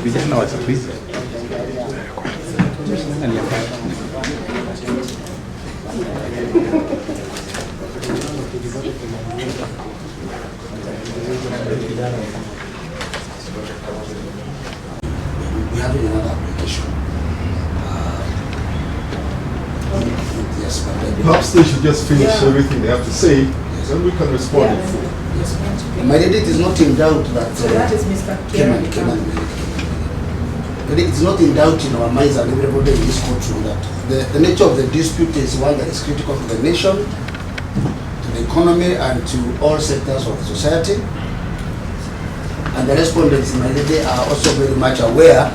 Vijana wa siku hizi we have another application. Yes, but perhaps they should just finish everything they have to say, yes, then we can respond. Yes. My lady, it is not in doubt that So that is Mr. Kenyan. But it is not in doubt in our minds and everybody in this courtroom that the nature of the dispute is one that is critical to the nation, to the economy, and to all sectors of society. And the respondents, my lady, are also very much aware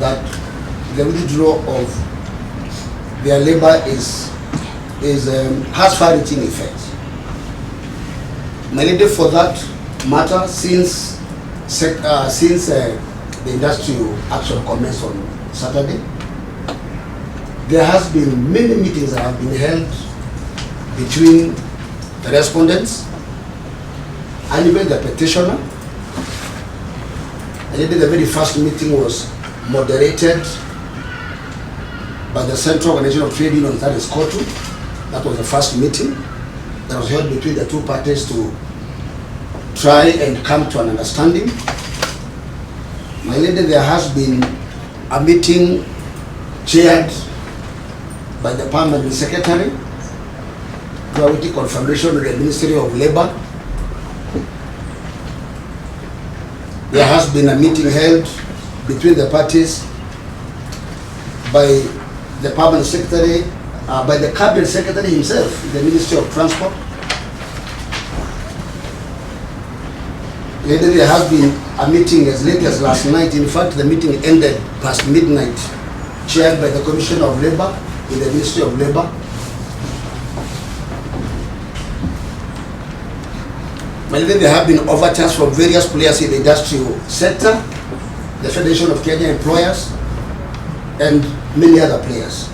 that the withdrawal of their labor has far-reaching effects. My lady, for that matter, since the industrial action commenced on Saturday, there has been many meetings that have been held between the respondents and even the petitioner. And the very first meeting was moderated by the Central Organization of Trade Unions, that is COTU. That was the first meeting that was held between the two parties to try and come to an understanding. My lady, there has been a meeting chaired by the Permanent Secretary, with confirmation of the Ministry of Labor. There has been a meeting held between the parties by the Permanent Secretary, by the Cabinet Secretary himself, the Ministry of Transport. Later, there has been a meeting as late as last night. In fact, the meeting ended past midnight, chaired by the Commissioner of Labor in the Ministry of Labor. There have been overtures from various players in the industrial sector, the Federation of Kenya Employers, and many other players.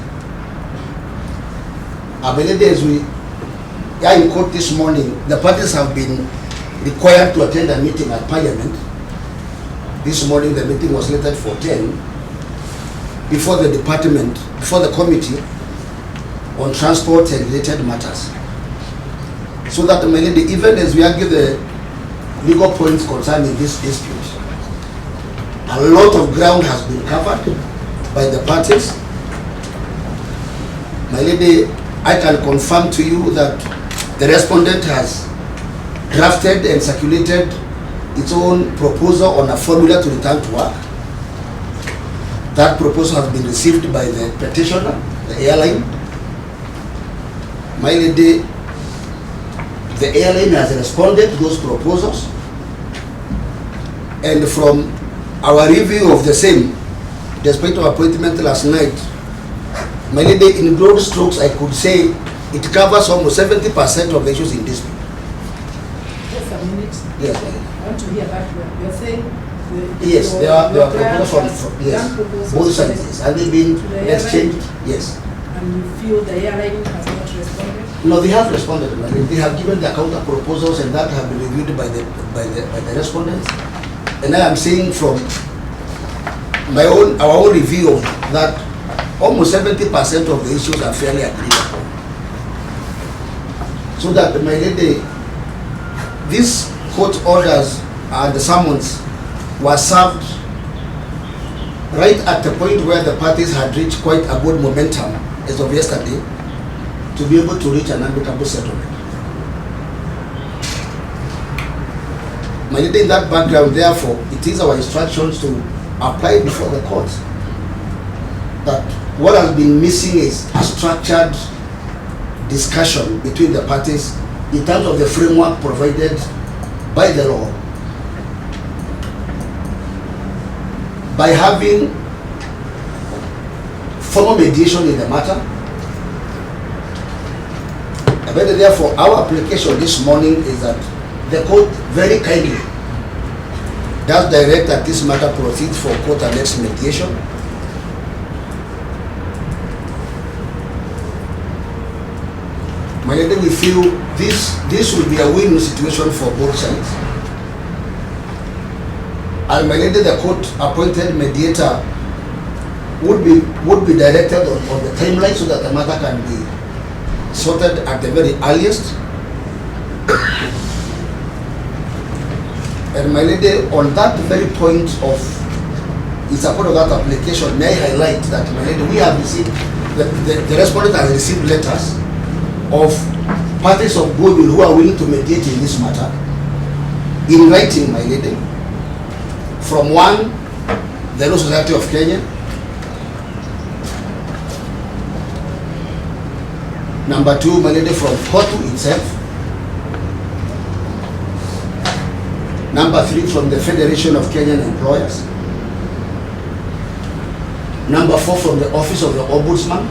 As we are in court this morning, the parties have been required to attend a meeting at Parliament. This morning the meeting was slated for 10 before the department, before the committee on transport and related matters. So that even as we argue the legal points concerning this dispute, a lot of ground has been covered by the parties. My lady, I can confirm to you that the respondent has drafted and circulated its own proposal on a formula to return to work. That proposal has been received by the petitioner, the airline. My lady, the airline has responded to those proposals, and from our review of the same, despite our appointment last night, my lady, in broad strokes, I could say it covers almost 70% of the issues in dispute. Just a minute. Yes, I want to hear that. You're saying yes, there are proposals from yes, both sides, and they've been exchanged. Yes. And you feel the airline has not responded? No, they have responded. They have given the counter proposals, and that have been reviewed by the respondents. And I am saying from our own review that almost 70% of the issues are fairly agreed upon. So that my lady, these court orders and the summons were served right at the point where the parties had reached quite a good momentum as of yesterday to be able to reach an amicable settlement. My lady, in that background, therefore, it is our instructions to apply before the court that what has been missing is a structured discussion between the parties in terms of the framework provided by the law. By having formal mediation in the matter, but therefore our application this morning is that the court very kindly does direct that this matter proceeds for court and next mediation. My lady, we feel this will be a win-win situation for both sides. And my lady, the court-appointed mediator would be directed on the timeline so that the matter can be sorted at the very earliest. And my lady, on that very point of, in support of that application, may I highlight that, my lady, we have received, the respondent has received letters of parties of goodwill who are willing to mediate in this matter, in writing, my lady, from one, the Law Society of Kenya, number two, my lady, from Portu itself, number three, from the Federation of Kenyan Employers, number four, from the Office of the Ombudsman,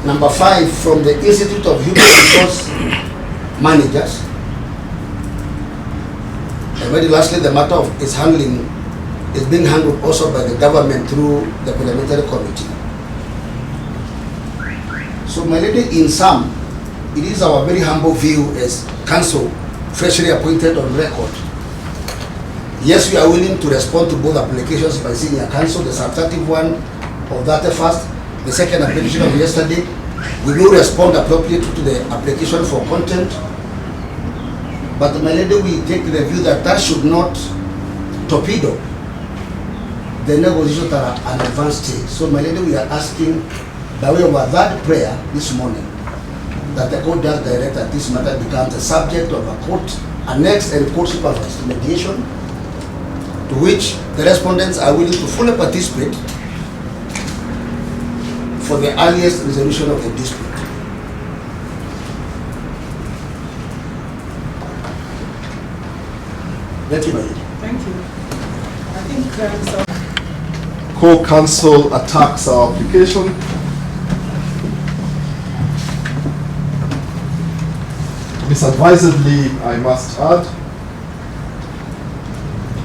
number five, from the Institute of Human Resource Managers, and very lastly, the matter of its handling is being handled also by the government through the parliamentary committee. So, my lady, in sum, it is our very humble view as counsel, freshly appointed on record. Yes, we are willing to respond to both applications by senior counsel, the substantive one of that first, the second application of yesterday. We will respond appropriately to the application for content. But, my lady, we take the view that that should not torpedo the negotiations that are an advanced stage. So, my lady, we are asking, by way of a third prayer this morning, that the court does direct that this matter becomes a subject of a court annexed and court supervised mediation, to which the respondents are willing to fully participate for the earliest resolution of the dispute. Thank you, my lady. Thank you. I think so. Co-counsel attacks our application. Misadvisedly, I must add.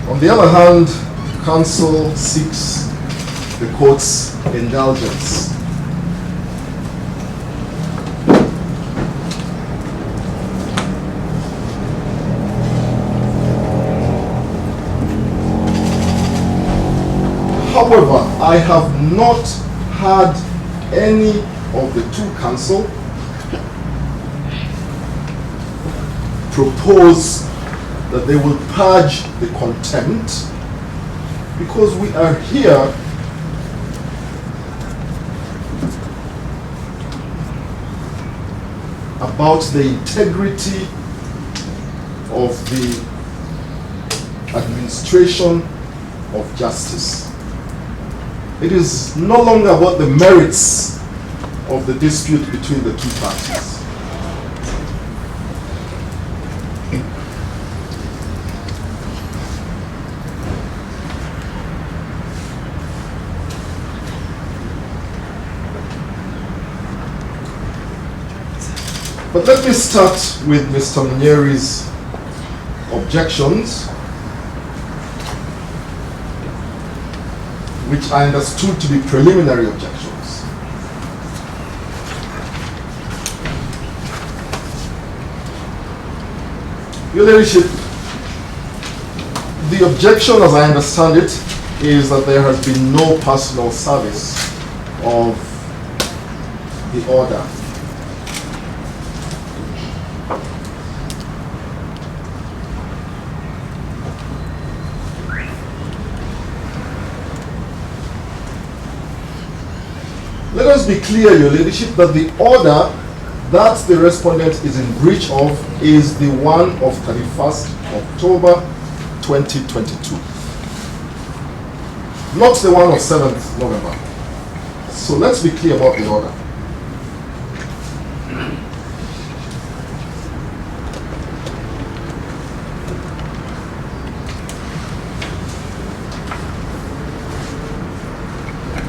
On the other hand, counsel seeks the court's indulgence. However, I have not had any of the two counsel propose that they will purge the contempt, because we are here about the integrity of the administration of justice. It is no longer about the merits of the dispute between the two parties. But let me start with Mr. Mnyeri's objections, which I understood to be preliminary objections. Your Ladyship, the objection, as I understand it, is that there has been no personal service of the order. Let us be clear, Your Ladyship, that the order that the respondent is in breach of is the one of 31st October 2022. Not the one of 7th November. So let's be clear about the order.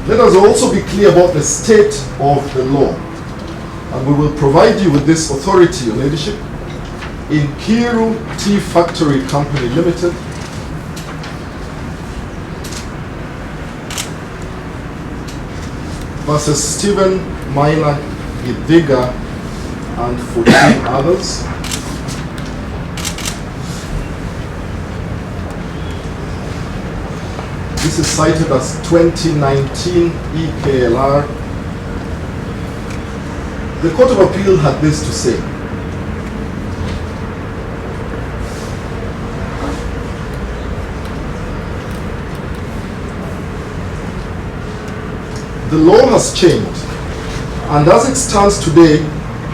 Let us also be clear about the state of the law. And we will provide you with this authority, Your Ladyship. In Kiru Tea Factory Company Limited, versus Stephen Minor Gidviga and 14 others. This is cited as 2019 EKLR. The Court of Appeal had this to say. The law has changed, and as it stands today,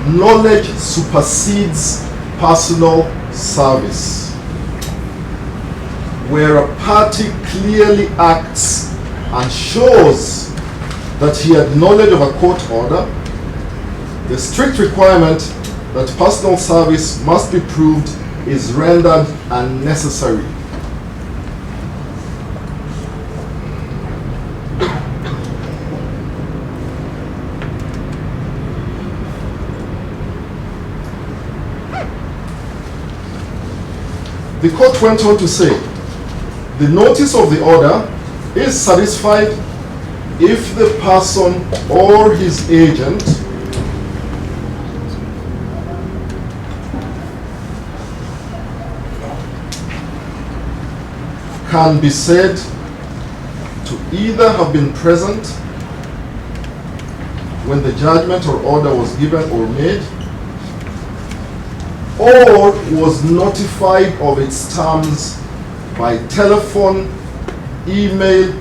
knowledge supersedes personal service. Where a party clearly acts and shows that he had knowledge of a court order, the strict requirement that personal service must be proved is rendered unnecessary. The court went on to say, the notice of the order is satisfied if the person or his agent can be said to either have been present when the judgment or order was given or made, or was notified of its terms by telephone, email,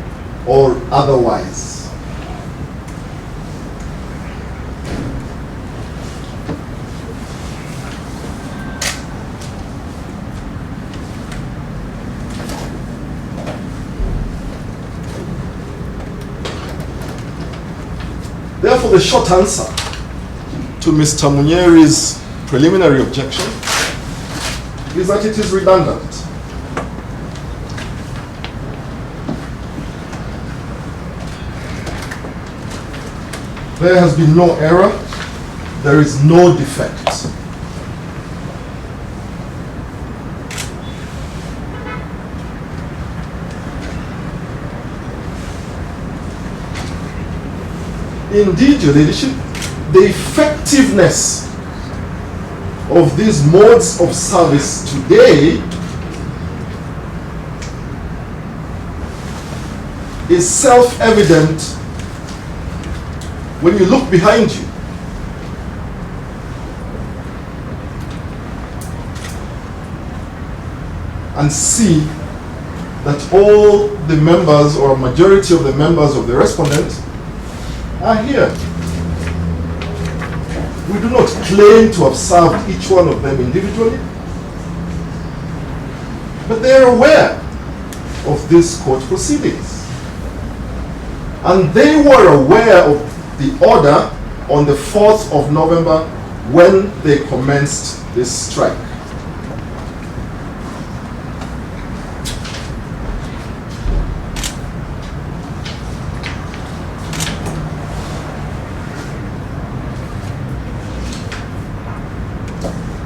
or otherwise. Therefore, the short answer to Mr. Munyeri's preliminary objection is that it is redundant. There has been no error, there is no defect. Indeed, Your Ladyship, the effectiveness of these modes of service today is self-evident when you look behind you. And see that all the members or a majority of the members of the respondent are here. We do not claim to have served each one of them individually, but they are aware of these court proceedings. And they were aware of the order on the 4th of November when they commenced this strike.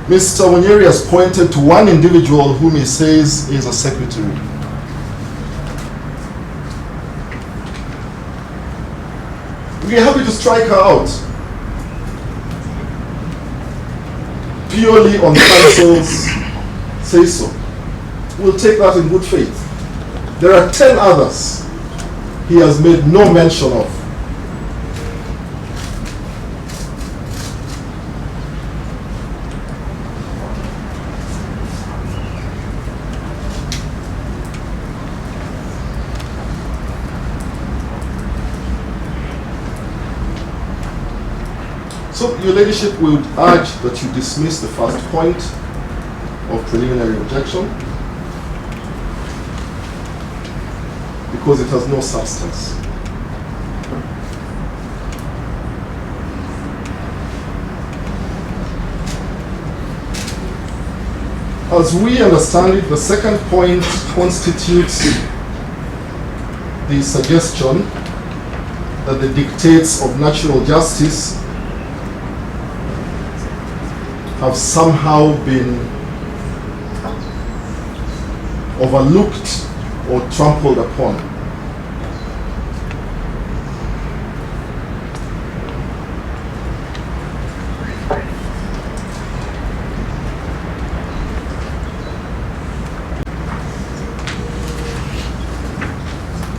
Mr. Munyeri has pointed to one individual whom he says is a secretary. We are happy to strike her out purely on Counsel's say so. We'll take that in good faith. There are 10 others he has made no mention of. So, Your Ladyship, we would urge that you dismiss the first point of preliminary objection because it has no substance. As we understand it, the second point constitutes the suggestion that the dictates of natural justice have somehow been overlooked or trampled upon.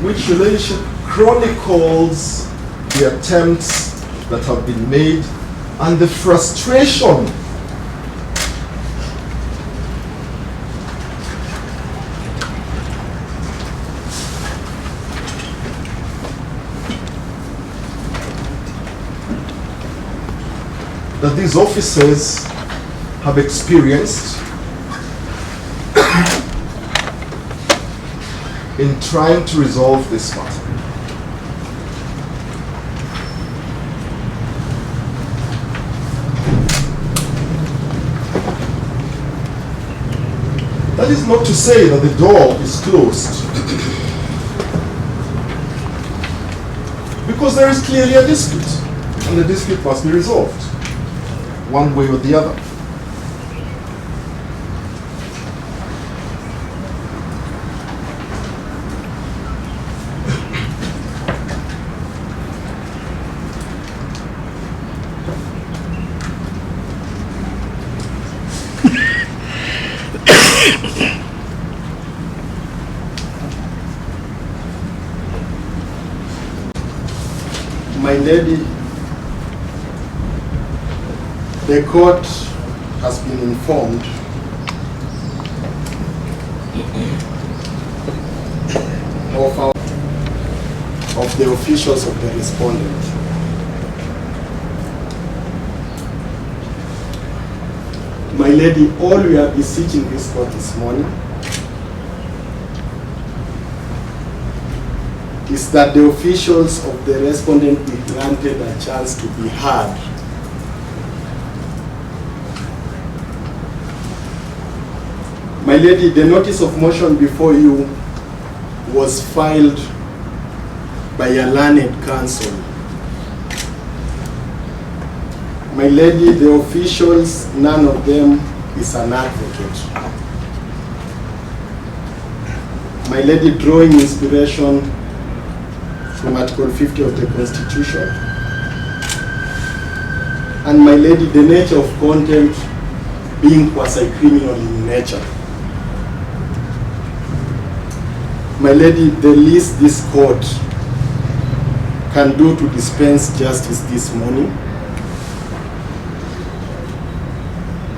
which relationship chronicles the attempts that have been made and the frustration that these officers have experienced in trying to resolve this matter. That is not to say that the door is closed, because there is clearly a dispute, and the dispute must be resolved, one way or the other. My lady, the court has been informed of the officials of the respondent. My lady, all we are beseeching this court this morning is that the officials of the respondent be granted a chance to be heard. My lady, the notice of motion before you was filed by a learned counsel. My lady, the officials, none of them is an advocate. My lady, drawing inspiration from Article 50 of the Constitution. And my lady, the nature of contempt being quasi-criminal in nature. My lady, the least this court can do to dispense justice this morning,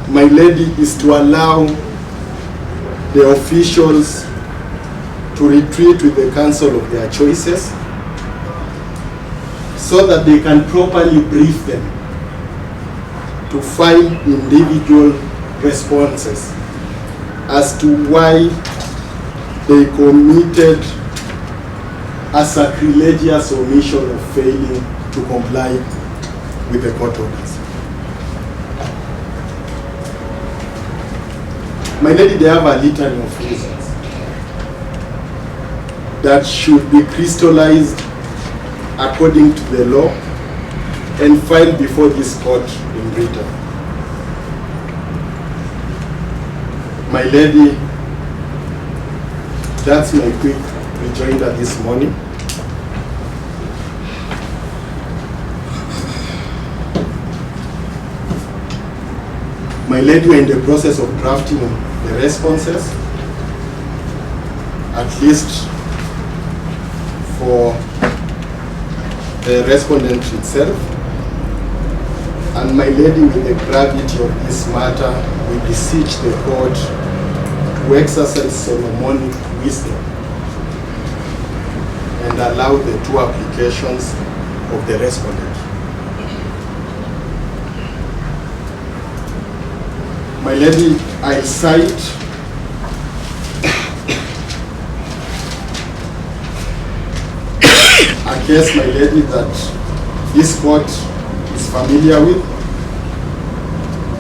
my lady, is to allow the officials to retreat with the counsel of their choices, so that they can properly brief them to file individual responses as to why they committed a sacrilegious omission of failing to comply with the court orders. My lady, they have a litany of reasons that should be crystallized according to the law and filed before this court in Britain. My lady, that's my quick rejoinder this morning. My lady, we're in the process of drafting the responses, at least for the respondent itself. And my lady, with the gravity of this matter, we beseech the court to exercise Solomonic wisdom and allow the two applications of the respondent. My lady, I cite a case, my lady, that this court is familiar with.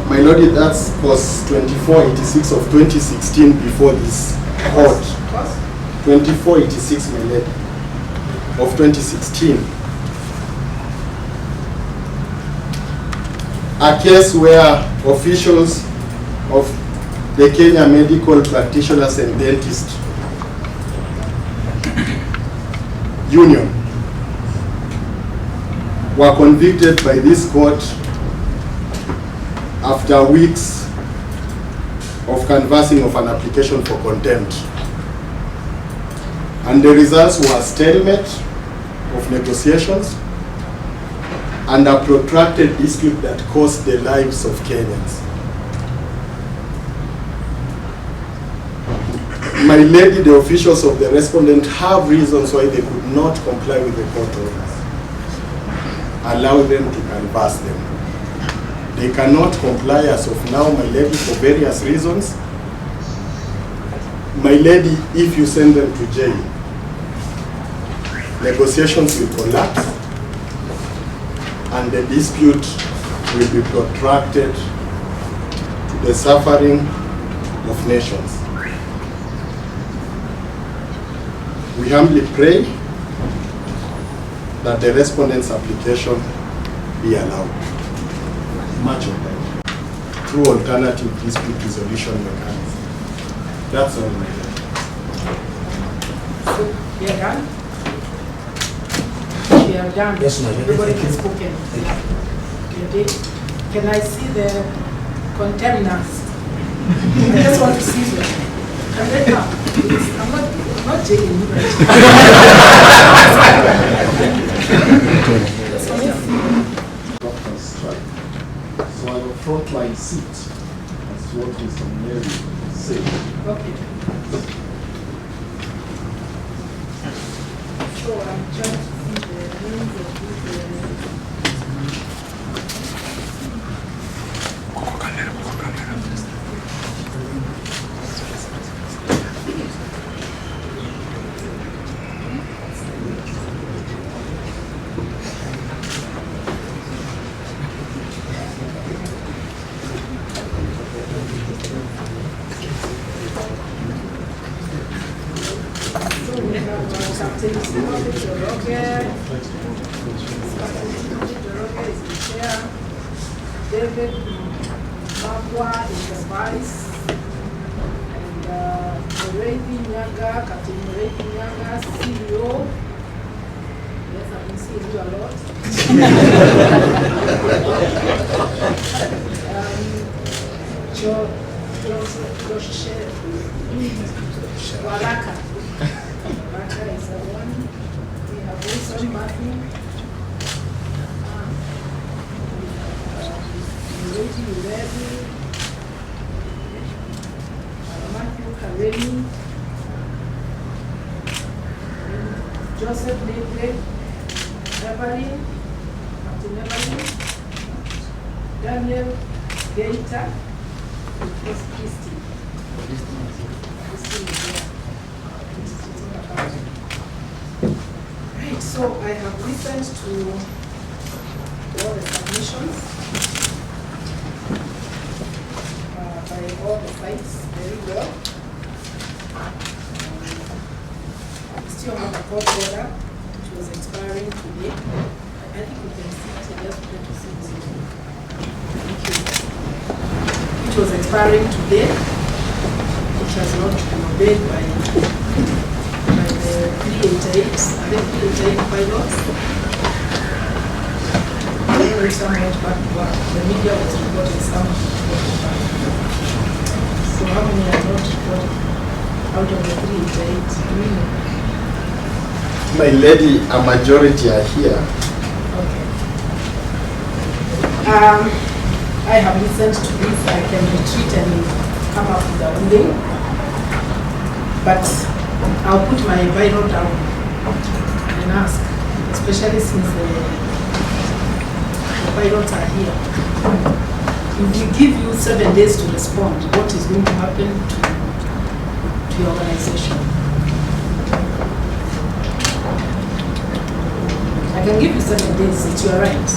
My lady, that's was 2486 of 2016 before this court. 2486, my lady, of 2016. A case where officials of the Kenya Medical Practitioners and Dentists Union were convicted by this court after weeks of canvassing of an application for contempt. And the results were stalemate of negotiations and a protracted dispute that cost the lives of Kenyans. My lady, the officials of the respondent have reasons why they could not comply with the court orders. Allow them to canvass them. They cannot comply as of now, my lady, for various reasons. My lady, if you send them to jail, negotiations will collapse and the dispute will be protracted to the suffering of nations. We humbly pray that the respondent's application be allowed. Much of them through alternative dispute resolution mechanism. That's all, my lady. So, we are done? We are done. Yes, ma'am. Everybody has spoken. Okay. Can I see the contaminants? I just want to see them. Can they come? Please. I'm not jailing you right So I have a frontline seat as to what Mr. Mary said. Okay. So I'm trying to see the names of David Makwa is the vice, and Muredi Nyaga, Captain Muredi Nyaga, CEO. Yes, I've been seeing you a lot. Waraka. Waraka is the one. We have also Matthew. Matthew Kareni, Joseph Nedley, Evelyn, Captain Evelyn, Daniel Gaita, and Christy. Right, so I have listened to all the submissions. By all the sites very well. We still have a court order which was expiring today. I think we can see it just to see it. Thank you. Which was expiring today, which has not been obeyed by the 388. Are there 388 pilots? Some went back to work. The media was reporting some went back. So how many are not reported out of the 388? My lady, a majority are here. Okay. I have listened to this. I can retreat and come up with a ruling. But I'll put my Bible down and ask, especially since the pilots are here. If we give you 7 days to respond, what is going to happen to your organization? I can give you 7 days, it's your right,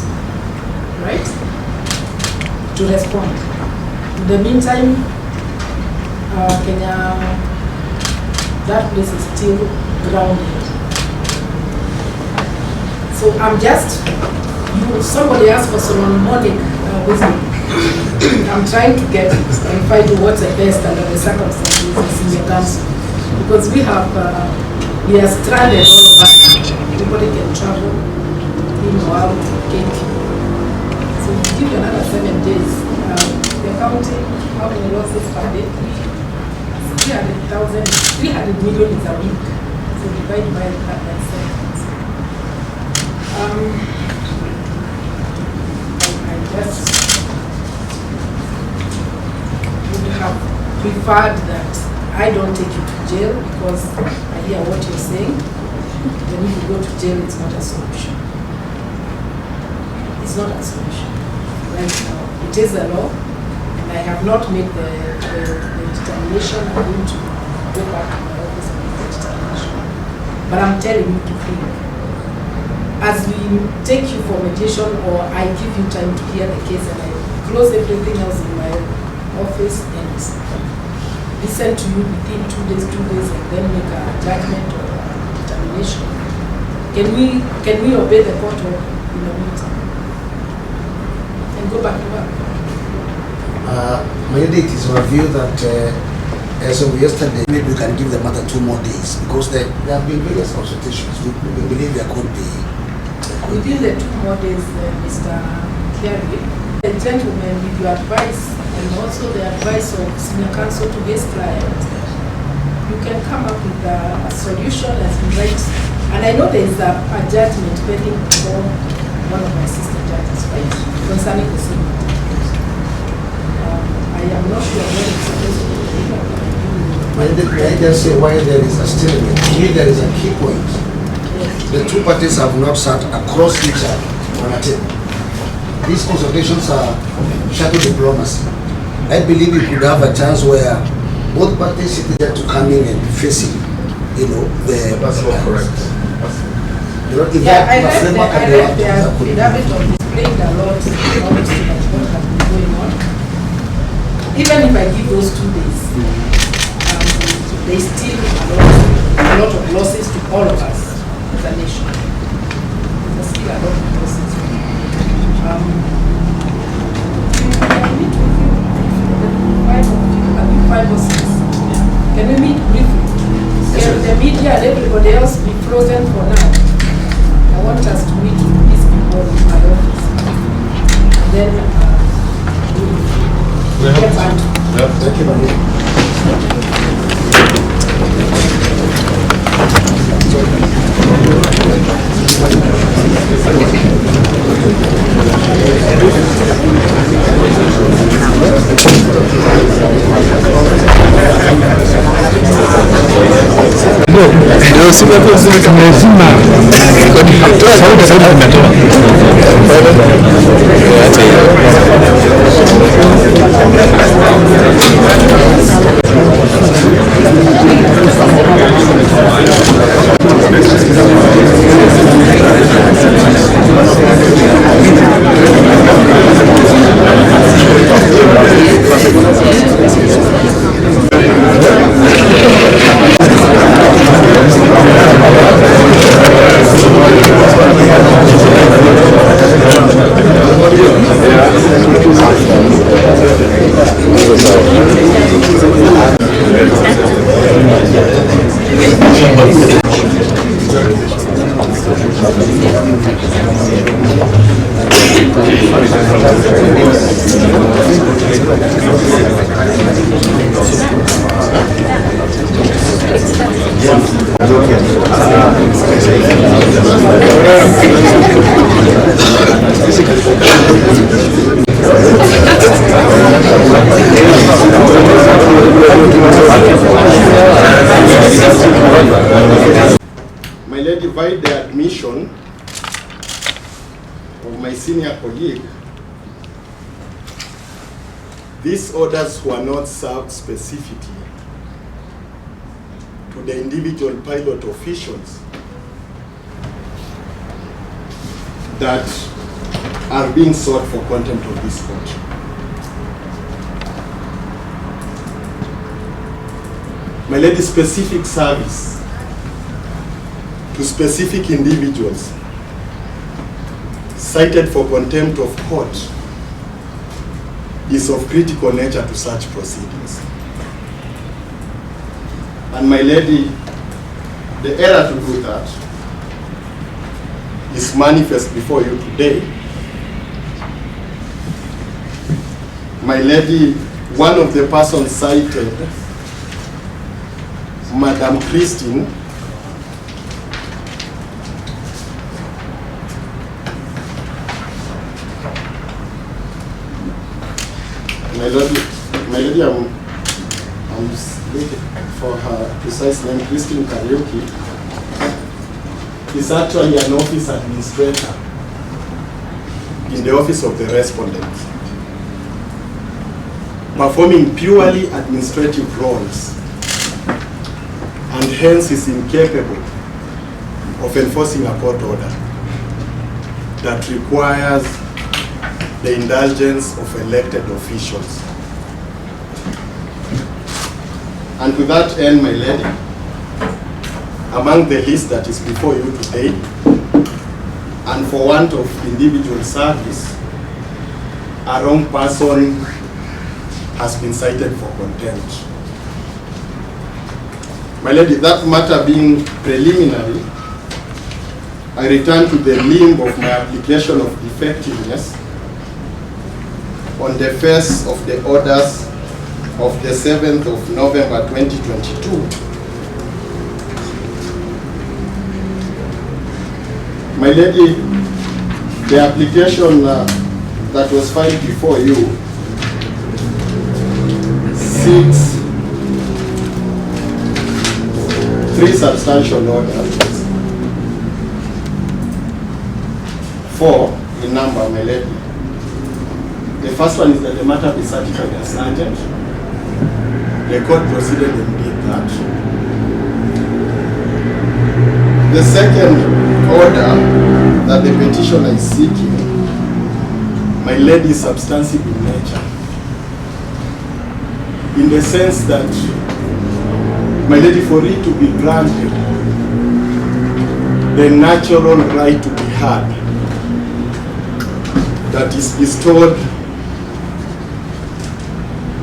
to respond. In the meantime, Kenya, that place is still grounded. So I'm just, somebody asked for Solomonic wisdom. I'm trying to get it and find what's the best under the circumstances in the council. Because we are stranded, all of us. Nobody can travel in or out, can't. So we give you another 7 days. The county, how many losses per day? 300 million is a week. So divide by seconds. I just would have preferred that I don't take you to jail because I hear what you're saying. Then if you go to jail, it's not a solution. It's not a solution. Right now, it is a law, and I have not made the determination. I'm going to go back to my office and make the determination. But I'm telling you to think. As we take you for mediation, or I give you time to hear the case, and I close everything else in my office and listen to you within 2 days, and then make a judgment or a determination. Can we obey the court order in the meantime and go back to work? My edit is our view that as of yesterday, maybe we can give the matter 2 more days because there have been various consultations. We believe there could be. Within the 2 more days, Mr. Kerry, the gentleman, with your advice and also the advice of senior counsel to his client, you can come up with a solution as you write. And I know there is a judgment pending before one of my sister judges, right, concerning the same matter. I am not sure when it's supposed to be. May I just say why there is a stalemate? To me, there is a key point. The 2 parties have not sat across each other on a table. These consultations are shuttle diplomacy. I believe we could have a chance where both parties sit there to come in and facing, the... That's not correct. I read the affidavit of displaying a lot of what has been going on. Even if I give those 2 days, there's still a lot of losses to all of us as a nation. There's still a lot of losses. I meet with you, 5 or 6. Can we meet briefly? Can the media and everybody else be frozen for now? I want us to meet these people in my office. And then we'll get back to Thank you, Maria. Ndio siku tumezima sauti tumetoa hata My lady, by the admission of my senior colleague, these orders were not served specifically to the individual pilot officials that are being sought for contempt of this court. My lady, specific service to specific individuals cited for contempt of court is of critical nature to such proceedings. And my lady, the error to do that is manifest before you today. My lady, one of the persons cited, Madam Christine, My lady, I'm looking for her precise name. Christine Karaoke is actually an office administrator in the office of the respondent, performing purely administrative roles, and hence is incapable of enforcing a court order that requires the indulgence of elected officials. And to that end, my lady, among the list that is before you today, and for want of individual service, a wrong person has been cited for contempt. My lady, that matter being preliminary, I return to the limb of my application of defectiveness on the face of the orders of the 7th of November 2022. My lady, the application that was filed before you seeks 3 substantial orders, 4 in number, my lady. The first one is that the matter be certified as urgent. The court proceeded and did that. The second order that the petitioner is seeking, my lady, is substantive in nature, in the sense that, my lady, for it to be granted the natural right to be heard that is bestowed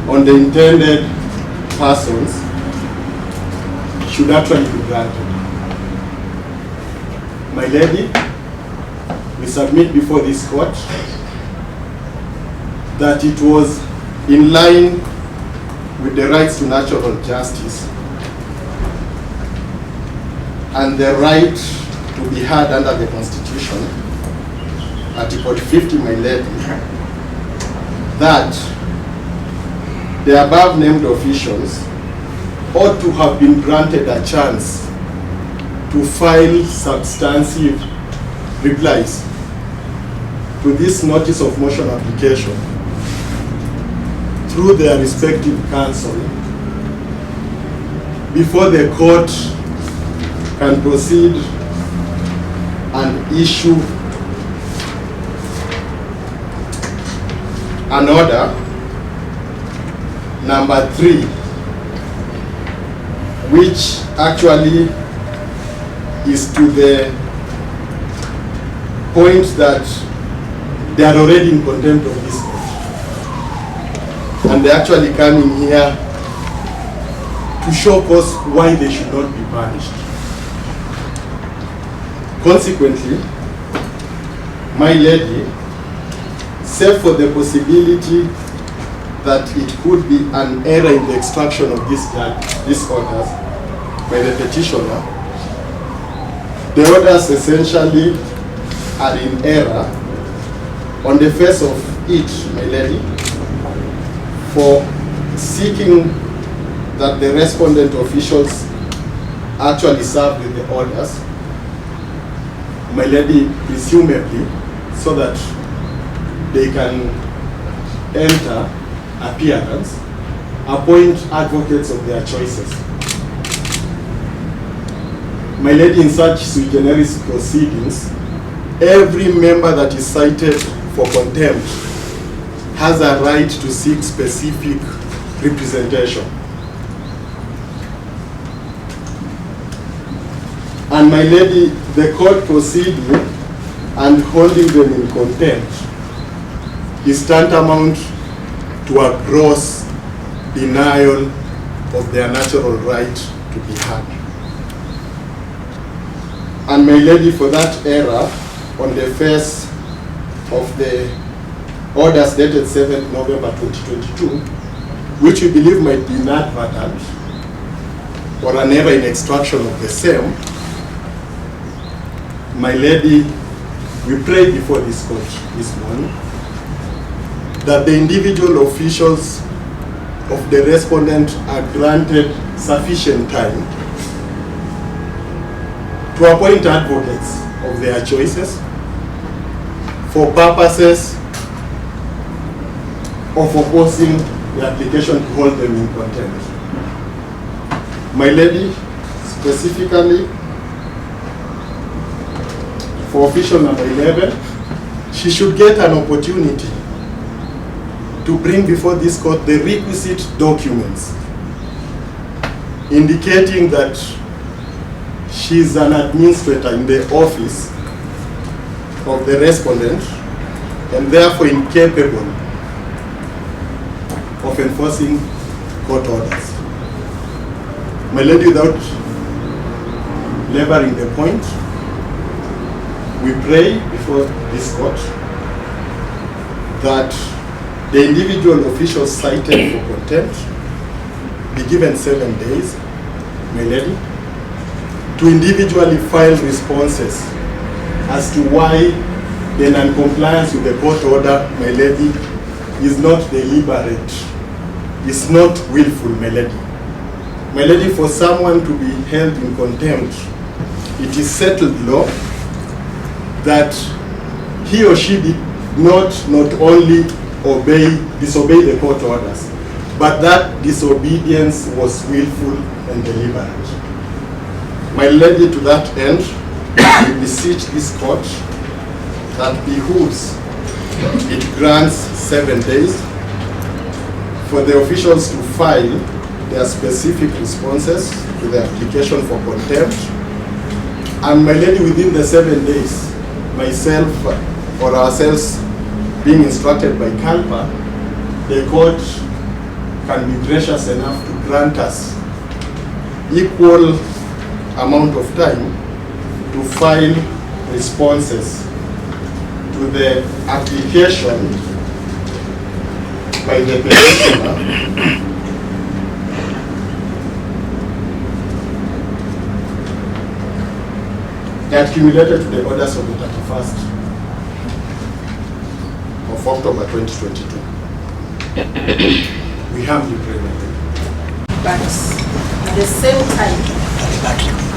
on the intended persons should actually be granted. My lady, we submit before this court that it was in line with the rights to natural justice and the right to be heard under the Constitution, Article 50, my lady, that the above named officials ought to have been granted a chance to file substantive replies to this notice of motion application through their respective counsel before the court can proceed and issue an order number 3, which actually is to the point that they are already in contempt of this court. And they're actually coming here to show us why they should not be punished. Consequently, my lady, save for the possibility that it could be an error in the extraction of these orders by the petitioner, the orders essentially are in error on the face of it, my lady, for seeking that the respondent officials actually serve with the orders, my lady, presumably, so that they can enter appearance, appoint advocates of their choices. My lady, in such sui generis proceedings, every member that is cited for contempt has a right to seek specific representation. And my lady, the court proceeding and holding them in contempt is tantamount to a gross denial of their natural right to be heard. And my lady, for that error on the face of the orders dated 7th November 2022, which we believe might be inadvertent or an error in extraction of the same, my lady, we prayed before this court this morning that the individual officials of the respondent are granted sufficient time to appoint advocates of their choices for purposes of opposing the application to hold them in contempt. My lady, specifically for official number 11, she should get an opportunity to bring before this court the requisite documents indicating that she is an administrator in the office of the respondent and therefore incapable of enforcing court orders. My lady, without laboring the point, we pray before this court that the individual officials cited for contempt be given 7 days, my lady, to individually file responses as to why the non-compliance with the court order, my lady, is not deliberate, is not willful, my lady. My lady, for someone to be held in contempt, it is settled law that he or she did not only disobey the court orders, but that disobedience was willful and deliberate. My lady, to that end, we beseech this court that behooves it grants 7 days for the officials to file their specific responses to the application for contempt. And my lady, within the 7 days, myself or ourselves being instructed by CALPA, the court can be gracious enough to grant us equal amount of time to file responses to the application by the petitioner accumulated to the orders of the 31st of October 2022. We humbly pray that. But at the same time,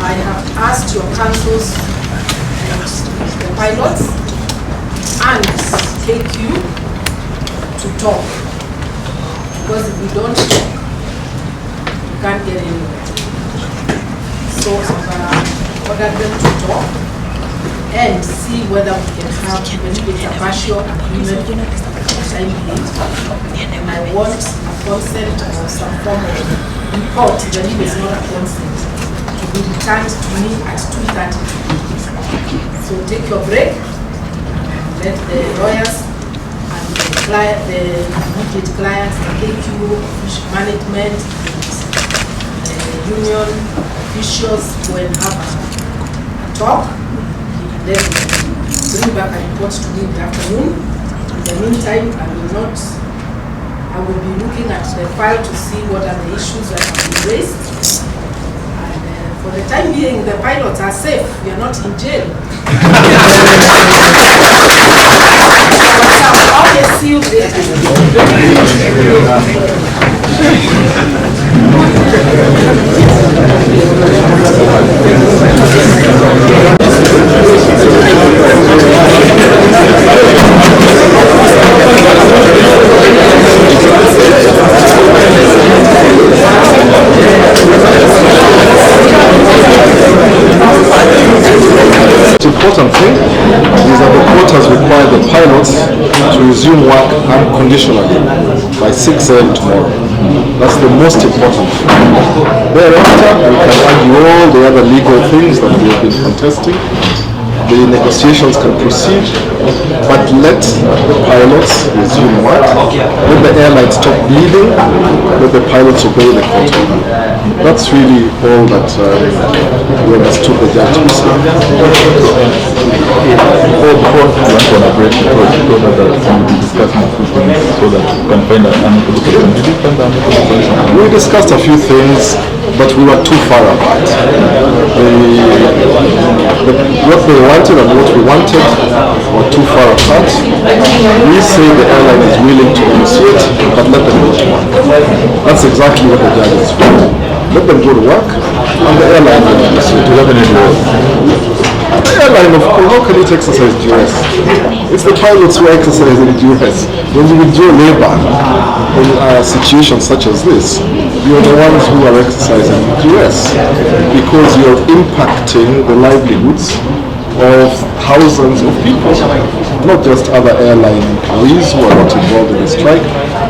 I have asked your counsels and the pilots and KQ to talk. Because if we don't talk, we can't get anywhere. So I've ordered them to talk and see whether we can have even a partial agreement time being. And I want a consent or some form of report, even if it's not a consent, to be returned to me at 2:30. So take your break, let the lawyers and the client, the immediate clients, the KQ, management, the union officials go and have a talk, and then bring back a report to me in the afternoon. In the meantime, I will be looking at the file to see what are the issues that have been raised. And for the time being, the pilots are safe. We are not in jail. Okay, see you The important thing is that the court has required the pilots to resume work unconditionally by 6 a.m. tomorrow. That's the most important thing. Thereafter, we can argue all the other legal things that we have been contesting. The negotiations can proceed, but let the pilots resume work. Let the airline stop bleeding. Let the pilots obey the court order. That's really all that we understood the judge to say. Before we went on a break, you told us that we will be discussing a few things so that we can find an amicable solution. Did you find an amicable solution? We discussed a few things, but we were too far apart. they wanted and what we wanted were too far apart. We say the airline is willing to negotiate, but let them go to work. That's exactly what the judge is doing. Let them go to work, and the airline will negotiate. The airline, of course, how can it exercise duress? It's the pilots who are exercising duress. When you withdraw labor in a situation such as this, you're the ones who are exercising duress because you're impacting the livelihoods of thousands of people, not just other airline employees who are not involved in the strike,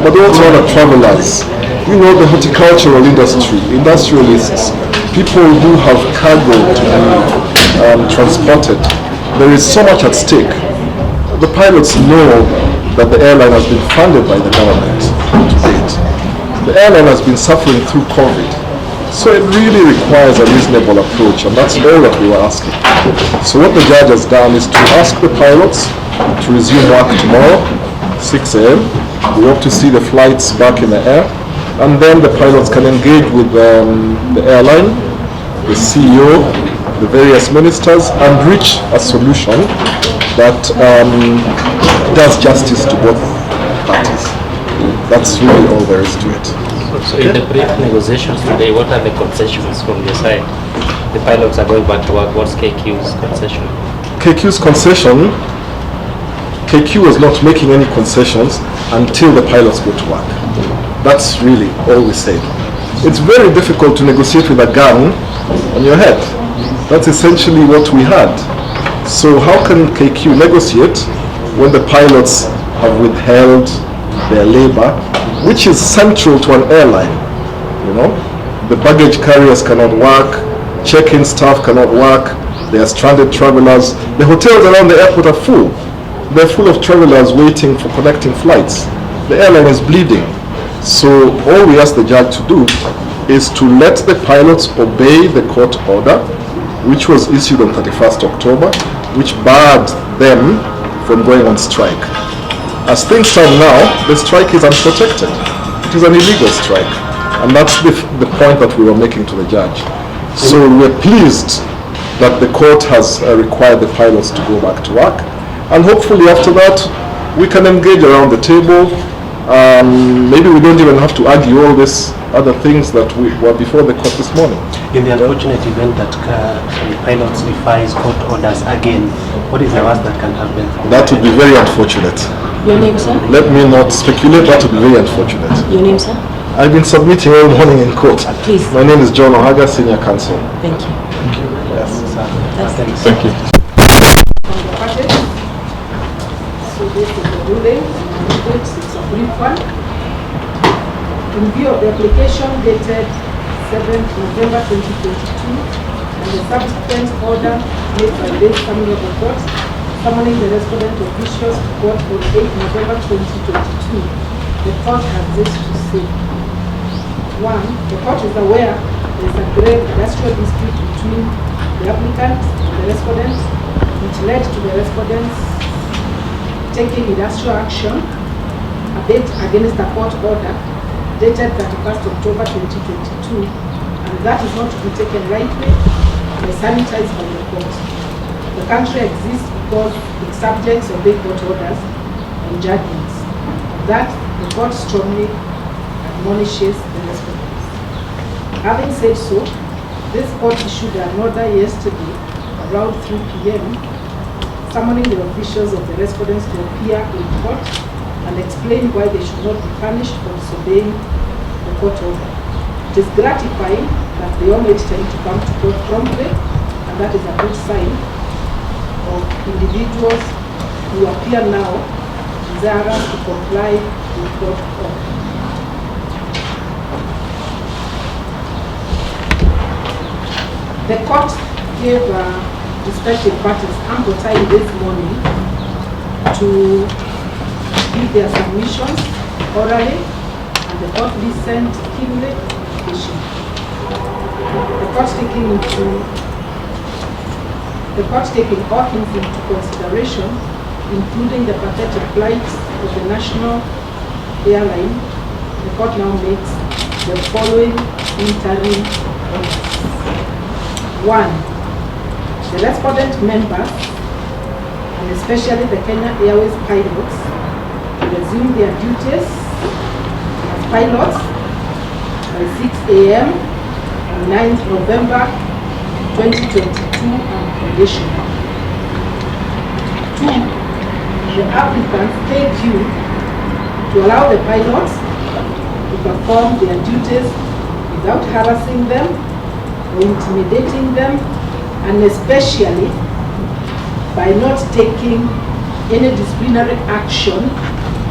but also other travelers. You know, the horticultural industry, industrialists, people who have cargo to be transported. There is so much at stake. The pilots know that the airline has been funded by the government to date. The airline has been suffering through COVID. So it really requires a reasonable approach, and that's all that we were asking. So what the judge has done is to ask the pilots to resume work tomorrow, 6 a.m. We hope to see the flights back in the air, and then the pilots can engage with the airline, the CEO, the various ministers, and reach a solution that does justice to both parties. That's really all there is to it. So in the brief negotiations today, what are the concessions from your side? The pilots are going back to work. What's KQ's concession? KQ's concession, KQ was not making any concessions until the pilots go to work. That's really all we said. It's very difficult to negotiate with a gun on your head. That's essentially what we had. So how can KQ negotiate when the pilots have withheld their labor, which is central to an airline? You know, the baggage carriers cannot work, check-in staff cannot work, there are stranded travelers. The hotels around the airport are full. They're full of travelers waiting for connecting flights. The airline is bleeding. So all we ask the judge to do is to let the pilots obey the court order, which was issued on 31st October, which barred them from going on strike. As things stand now, the strike is unprotected. It is an illegal strike. And that's the point that we were making to the judge. So we're pleased that the court has required the pilots to go back to work. And hopefully after that, we can engage around the table. Maybe we don't even have to argue all these other things that were before the court this morning. In the unfortunate event that pilots defies court orders again, what is the worst that can happen? That would be very unfortunate. Your name, sir? Let me not speculate. That would be very unfortunate. Your name, sir? I've been submitting all morning in court. Please. My name is John Ohaga, Senior Counsel. Thank you. Yes. Thank you. So this is the ruling. It's a brief one. In view of the application dated 7th November 2022 and the subsequent order made by this summary of the court summoning the respondent officials to court on 8th November 2022, the court has this to say. 1. The court is aware there is a grave industrial dispute between the applicant and the respondent, which led to the respondents taking industrial action against the court order dated 31st October 2022, and that is not to be taken lightly and sanitized by the court. The country exists because its subjects obey court orders and judgments. That the court strongly admonishes the respondents. Having said so, this court issued an order yesterday around 3 p.m. summoning the officials of the respondents to appear in court and explain why they should not be punished for disobeying the court order. It is gratifying that they all made time to come to court promptly, and that is a good sign of individuals who appear now desirous to comply with court order. The court gave respective parties ample time this morning to give their submissions orally, and the court listened keenly and patiently. The court taking all things into consideration, including the pathetic plight of the national airline, the court now makes the following interim orders. 1. The respondent members, and especially the Kenya Airways pilots, resume their duties as pilots by 6 a.m. on 9th November 2022 unconditional. 2. The applicants take you to allow the pilots to perform their duties without harassing them or intimidating them, and especially by not taking any disciplinary action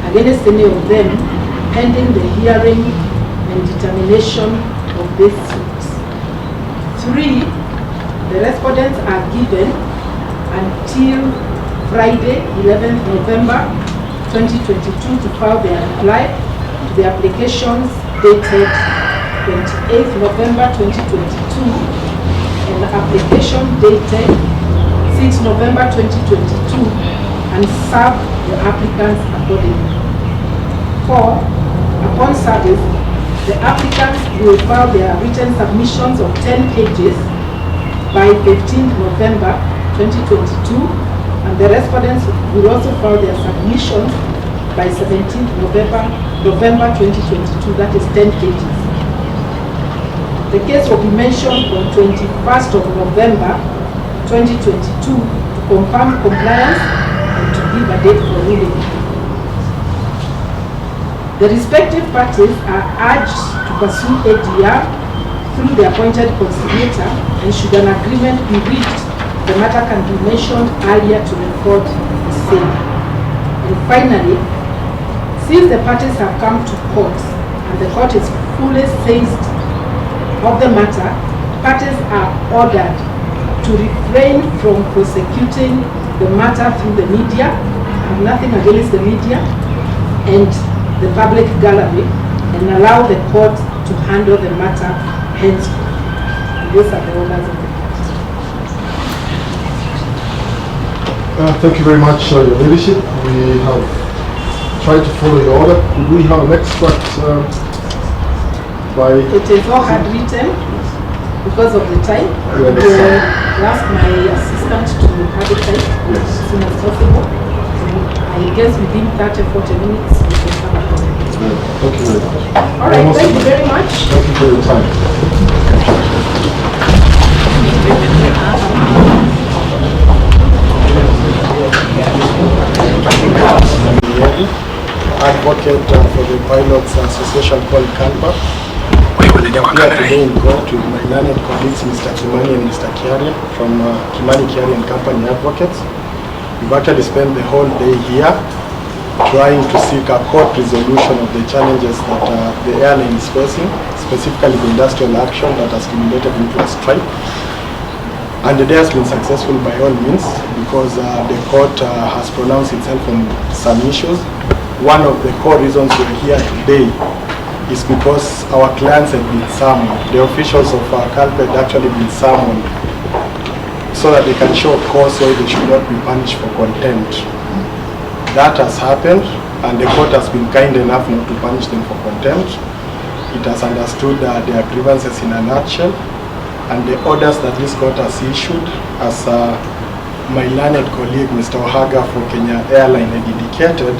against any of them pending the hearing and determination of this suit. 3. The respondents are given until Friday, 11th November 2022 to file their reply to the applications dated 28th November 2022 and the application dated 6th November 2022 and serve the applicants accordingly. 4. Upon service, the applicants will file their written submissions of 10 pages by 15th November 2022, and the respondents will also file their submissions by 17th November 2022, that is 10 pages. The case will be mentioned on 21st of November 2022 to confirm compliance and to give a date for ruling. The respective parties are urged to pursue ADR through the appointed conciliator, and should an agreement be reached, the matter can be mentioned earlier to record the same. And finally, since the parties have come to court and the court is fully seized of the matter, parties are ordered to refrain from prosecuting the matter through the media, and nothing against the media and the public gallery, and allow the court to handle the matter henceforth. Those are the orders of the court. Thank you very much, Your Leadership. We have tried to follow your order. Could we have an extract by... It is all handwritten because of the time. We understand. I'll ask my assistant to have it typed as soon as possible. I guess within 30-40 minutes we can have a copy. Thank you very much. All right, thank you very much. Thank you for your time. Advocate for the Pilots Association called CALPA. Here today in court with my learned colleagues Mr. Kimani and Mr. Kiaria from Kimani Kiaria and Company Advocates. We've actually spent the whole day here trying to seek a court resolution of the challenges that the airline is facing, specifically the industrial action that has culminated into a strike. And the day has been successful by all means because the court has pronounced itself on some issues. One of the core reasons we're here today is because our clients have been summoned. The officials of CALPA had actually been summoned so that they can show cause why they should not be punished for contempt. That has happened, and the court has been kind enough not to punish them for contempt. It has understood their grievances in a nutshell, and the orders that this court has issued, as my learned colleague Mr. Ohaga for Kenya Airline had indicated,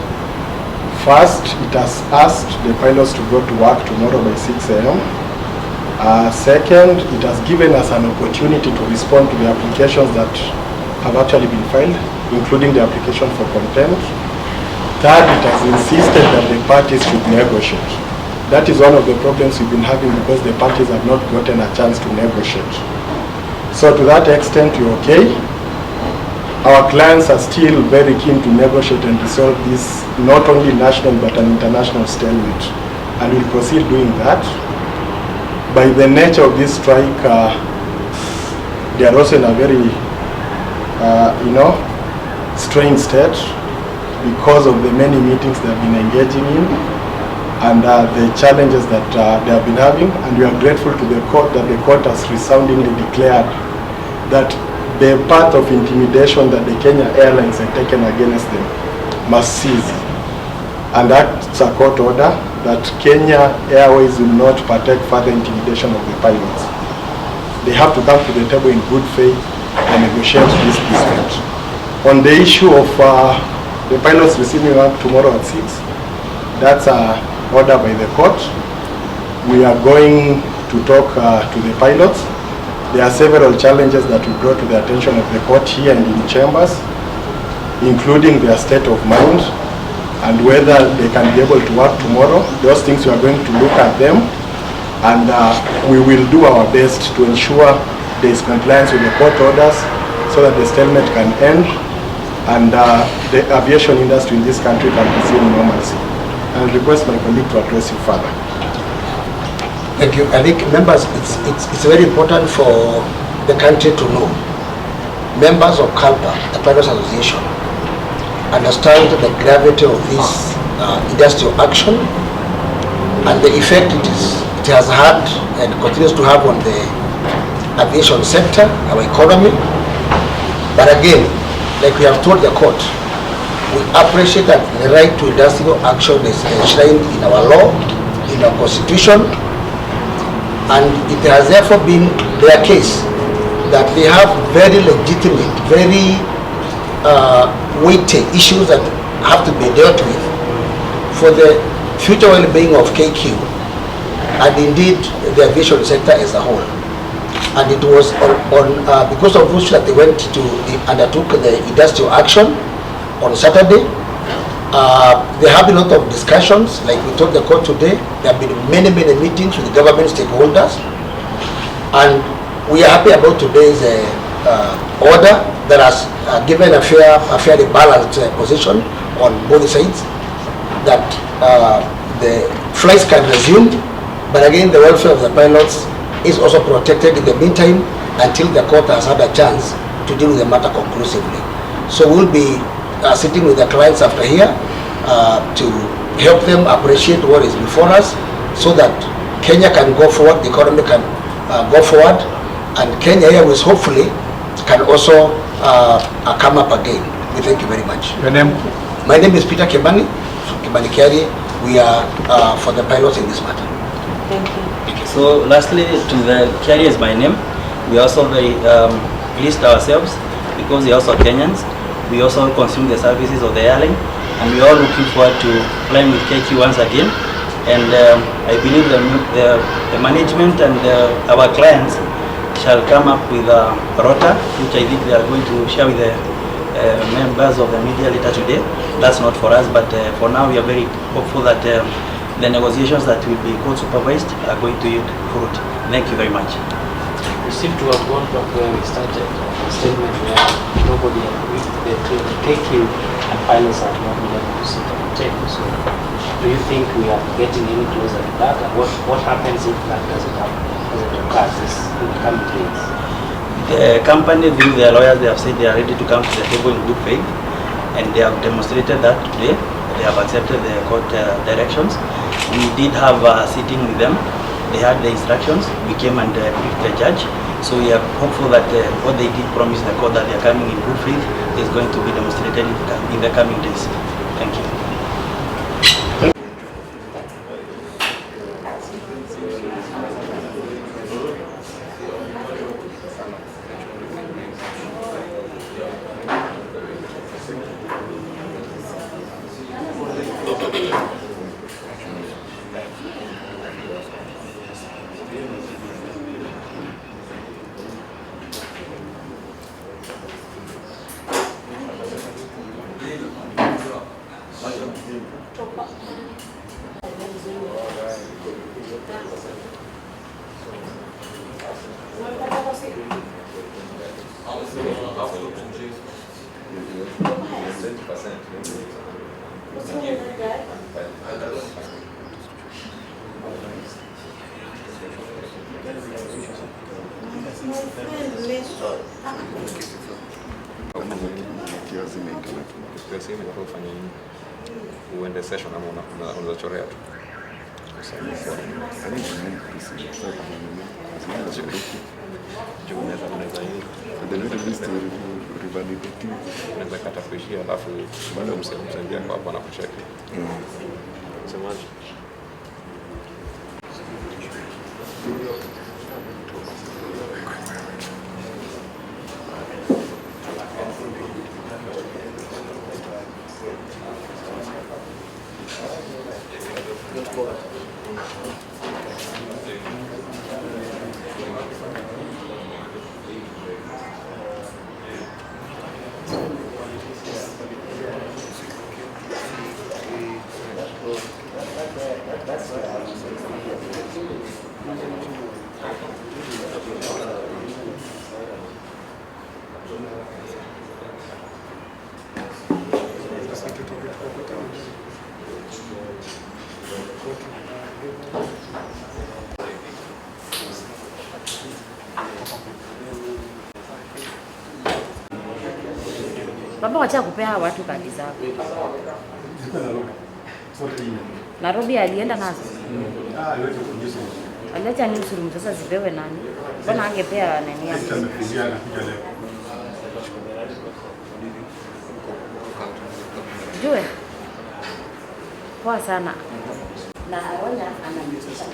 first, it has asked the pilots to go to work tomorrow by 6 a.m. Second, it has given us an opportunity to respond to the applications that have actually been filed, including the application for contempt. Third, it has insisted that the parties should negotiate. That is one of the problems we've been having because the parties have not gotten a chance to negotiate. So to that extent, we're okay. Our clients are still very keen to negotiate and resolve this, not only national but an international stalemate. And we'll proceed doing that. By the nature of this strike, they are also in a very, strained state because of the many meetings they have been engaging in and the challenges that they have been having. And we are grateful to the court that the court has resoundingly declared that the path of intimidation that the Kenya Airlines have taken against them must cease. And that's a court order that Kenya Airways will not partake further intimidation of the pilots. They have to come to the table in good faith and negotiate this dispute. On the issue of the pilots receiving work tomorrow at 6, that's an order by the court. We are going to talk to the pilots. There are several challenges that we brought to the attention of the court here and in chambers, including their state of mind and whether they can be able to work tomorrow. Those things we are going to look at them, and we will do our best to ensure there is compliance with the court orders so that the stalemate can end and the aviation industry in this country can resume normalcy. I request my colleague to address you further. Thank you. I think, members, it's very important for the country to know. Members of CALPA, the Pilots Association, understand the gravity of this industrial action and the effect it has had and continues to have on the aviation sector, our economy. But again, like we have told the court, we appreciate that the right to industrial action is enshrined in our law, in our constitution, and it has therefore been their case that they have very legitimate, very weighty issues that have to be dealt with for the future well-being of KQ and indeed the aviation sector as a whole. And it was because of which that they undertook the industrial action on Saturday. There have been a lot of discussions, like we told the court today. There have been many meetings with the government stakeholders, and we are happy about today's order that has given a fairly balanced position on both sides, that the flights can resume, but again the welfare of the pilots is also protected in the meantime until the court has had a chance to deal with the matter conclusively. So we'll be sitting with the clients after here to help them appreciate what is before us so that Kenya can go forward, the economy can go forward, and Kenya Airways hopefully can also come up again. We thank you very much. Your name? My name is Peter Kebani, from Kebani Kiari. We are for the pilots in this matter. Thank you. So lastly, to the carriers by name, we also very pleased ourselves because we are also Kenyans. We also consume the services of the airline, and we are all looking forward to flying with KQ once again. And I believe the management and our clients shall come up with a rota, which I think they are going to share with the members of the media later today. That's not for us, but for now we are very hopeful that the negotiations that will be court supervised are going to yield fruit. Thank you very much. We seem to have gone back where we started, a statement where nobody agreed with the KQ and pilots are not able to sit at the table. So do you think we are getting any closer to that? And what happens if that doesn't happen, doesn't occur in the coming days? The company, through their lawyers, they have said they are ready to come to the table in good faith, and they have demonstrated that today. They have accepted the court directions. We did have a sitting with them. They had the instructions. We came and briefed the judge. So we are hopeful that what they did promise the court that they are coming in good faith is going to be demonstrated in the coming days. Thank you. Uende session ama unazochorea tu. Unaweza kata kuishia alafu bado msaidia kwa hapo anakucheki. Semaje? Baba, wacha kupea watu kadi zako. Nairobi alienda nazo. Aliacha newsroom, sasa zipewe nani? Mbona angepea nani yake? Jue. Poa sana. Na Ronya ananitisha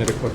Record.